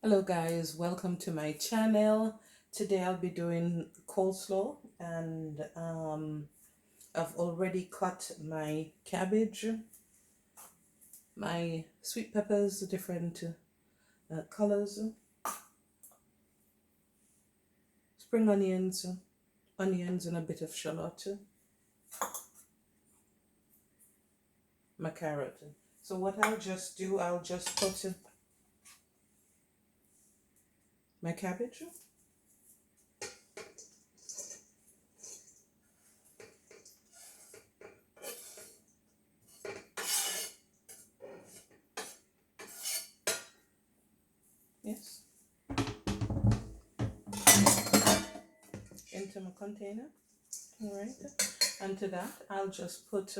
Hello guys, welcome to my channel. Today I'll be doing coleslaw and I've already cut my cabbage, my sweet peppers, different colors, spring onions, and a bit of shallot, my carrot. So what I'll just do, I'll just put my cabbage, yes, into my container. All right, and to that I'll just put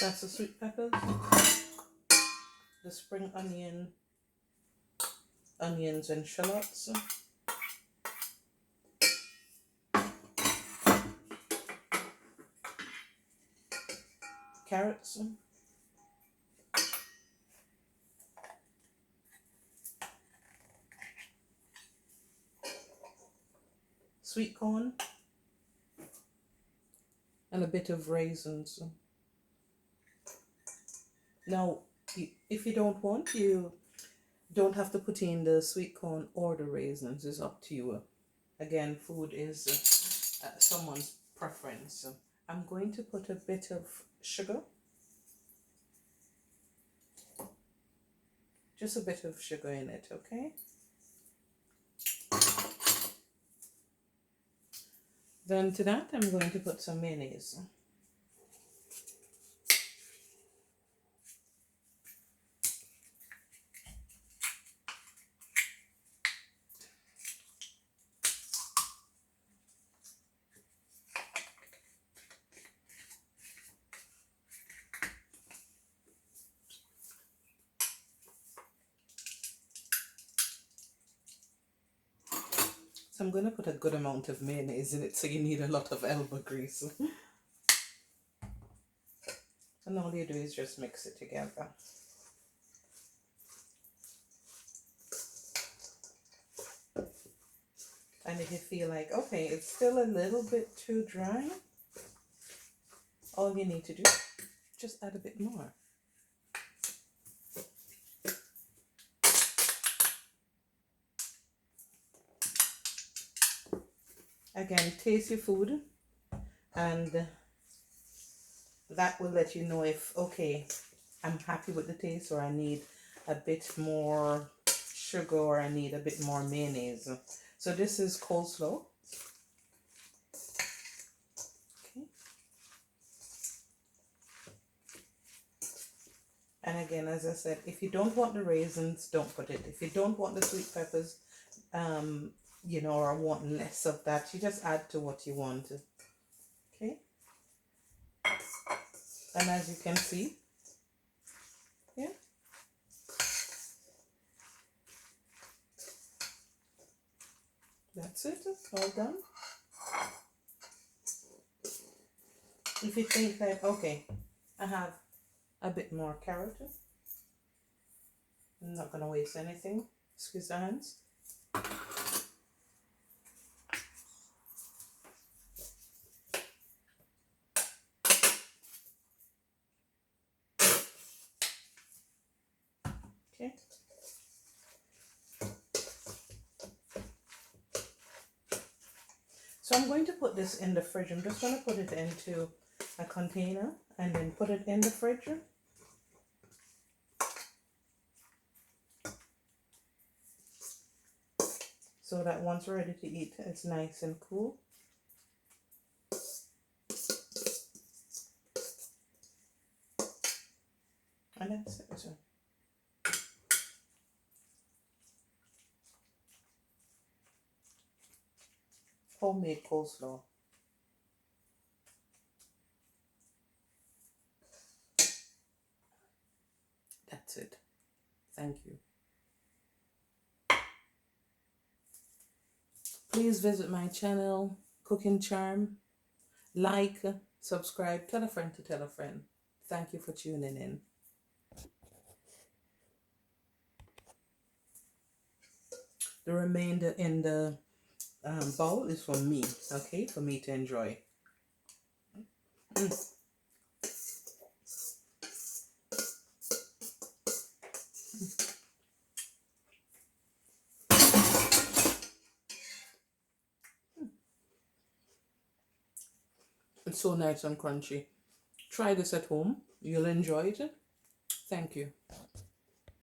that's the sweet peppers, the spring onions and shallots, carrots, sweet corn, and a bit of raisins. Now, if you don't want, you don't have to put in the sweet corn or the raisins. It's up to you. Again, food is someone's preference. I'm going to put a bit of sugar, just a bit of sugar in it, okay? Then to that, I'm going to put some mayonnaise. So I'm going to put a good amount of mayonnaise in it, so you need a lot of elbow grease. And all you do is just mix it together. And if you feel like, okay, it's still a little bit too dry, all you need to do, just add a bit more. Again, taste your food, and that will let you know if, okay, I'm happy with the taste, or I need a bit more sugar, or I need a bit more mayonnaise. So this is coleslaw. Okay. And again, as I said, if you don't want the raisins, don't put it. If you don't want the sweet peppers, or want less of that, you just add to what you want. Okay. And as you can see, yeah, that's it, all done. If you think that, okay, I have a bit more carrot, I'm not going to waste anything. Excuse the hands. Okay. So I'm going to put this in the fridge. I'm just going to put it into a container and then put it in the fridge. So that once we're ready to eat, it's nice and cool. And that's it. Homemade coleslaw. That's it. Thank you. Please visit my channel, Cooking Charm, Like, subscribe, tell a friend to tell a friend. Thank you for tuning in. The remainder in the bowl is for me, okay, for me to enjoy. It's so nice and crunchy. Try this at home. You'll enjoy it. Thank you.